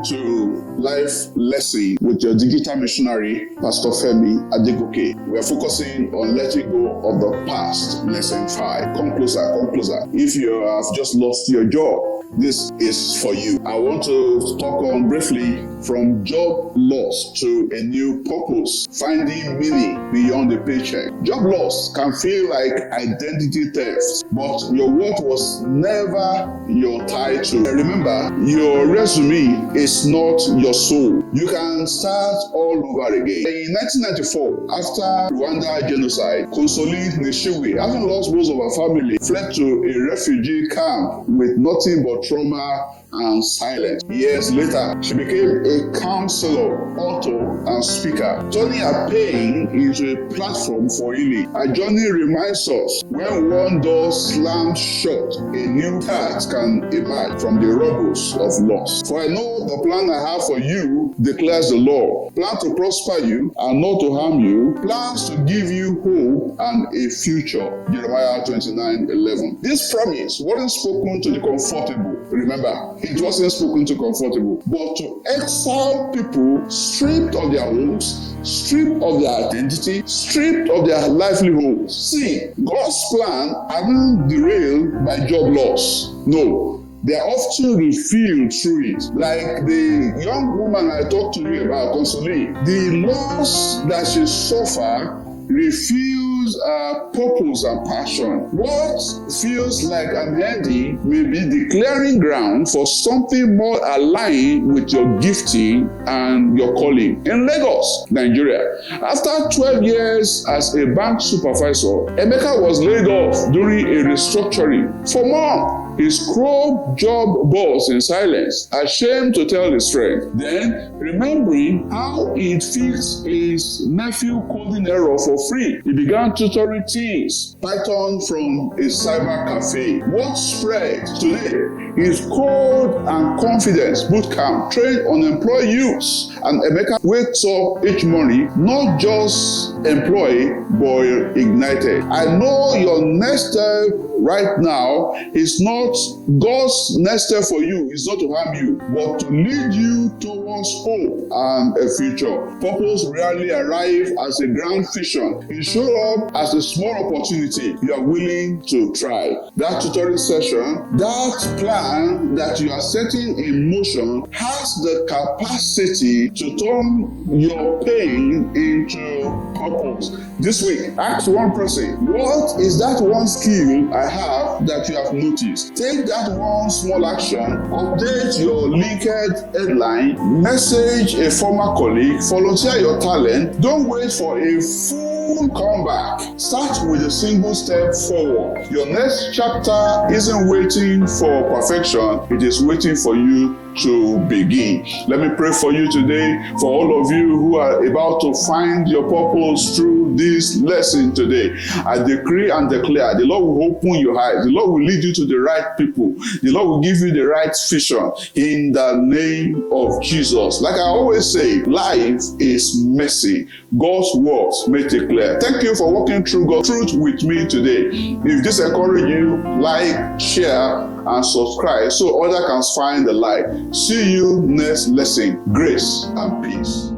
Welcome to Life Lesson with your digital missionary, Pastor Femi Adegoke. We are focusing on letting go of the past. Lesson 5. Come closer, come closer. If you have just lost your job, this is for you. I want to talk on briefly from job loss to a new purpose, finding meaning beyond the paycheck. Job loss can feel like identity theft, but your worth was never your title. Remember, your resume is not your soul. You can start all over again. In 1994, after Rwandan genocide, Consolid Nishigwe, having lost most of her family, fled to a refugee camp with nothing but trauma and silence. Years later, she became a counselor, author, and speaker, turning her pain into a platform for healing. Her journey reminds us when one door slams shut, a new path can emerge from the rubbles of loss. For I know the plan I have for you, declares the Lord. Plan to prosper you and not to harm you. Plans to give you hope and a future. Jeremiah 29:11. This promise wasn't spoken to the comfortable. Remember, it wasn't spoken to comfortable, but to exiled people stripped of their homes, stripped of their identity, stripped of their livelihoods. See, God's plan aren't derailed by job loss. No. They are often revealed through it. Like the young woman I talked to you about, Consolid, the loss that she suffered reveals her purpose and passion. What feels like an ending may be the clearing ground for something more aligned with your gifting and your calling. In Lagos, Nigeria, after 12 years as a bank supervisor, Emeka was laid off during a restructuring. For more, he scrubbed job boss in silence, ashamed to tell his friend. Then, remembering how he'd fixed his nephew coding error for free, he began tutoring teens Python from a cyber cafe. What spread today is code and confidence bootcamp trained unemployed youths. And Emeka wakes up each morning not just employed but ignited. I know your next step right now is not God's next step for you is not to harm you, but to lead you towards hope and a future. Purpose rarely arrives as a grand vision. It shows up as a small opportunity you are willing to try. That tutoring session, that plan that you are setting in motion has the capacity to turn your pain into purpose. This week, ask one person, what is that one skill I have that you have noticed? Take that one small action, update your LinkedIn headline, message a former colleague, volunteer your talent. Don't wait for a full comeback. Start with a single step forward. Your next chapter isn't waiting for perfection, it is waiting for you to begin. Let me pray for you today, for all of you who are about to find your purpose through this lesson today. I decree and declare the Lord will open your eyes. The Lord will lead you to the right people. The Lord will give you the right vision in the name of Jesus. Like I always say, life is messy. God's words make it clear. Thank you for walking through God's truth with me today. If this encourages you, like, share, and subscribe so others can find the light. See you next lesson. Grace and peace.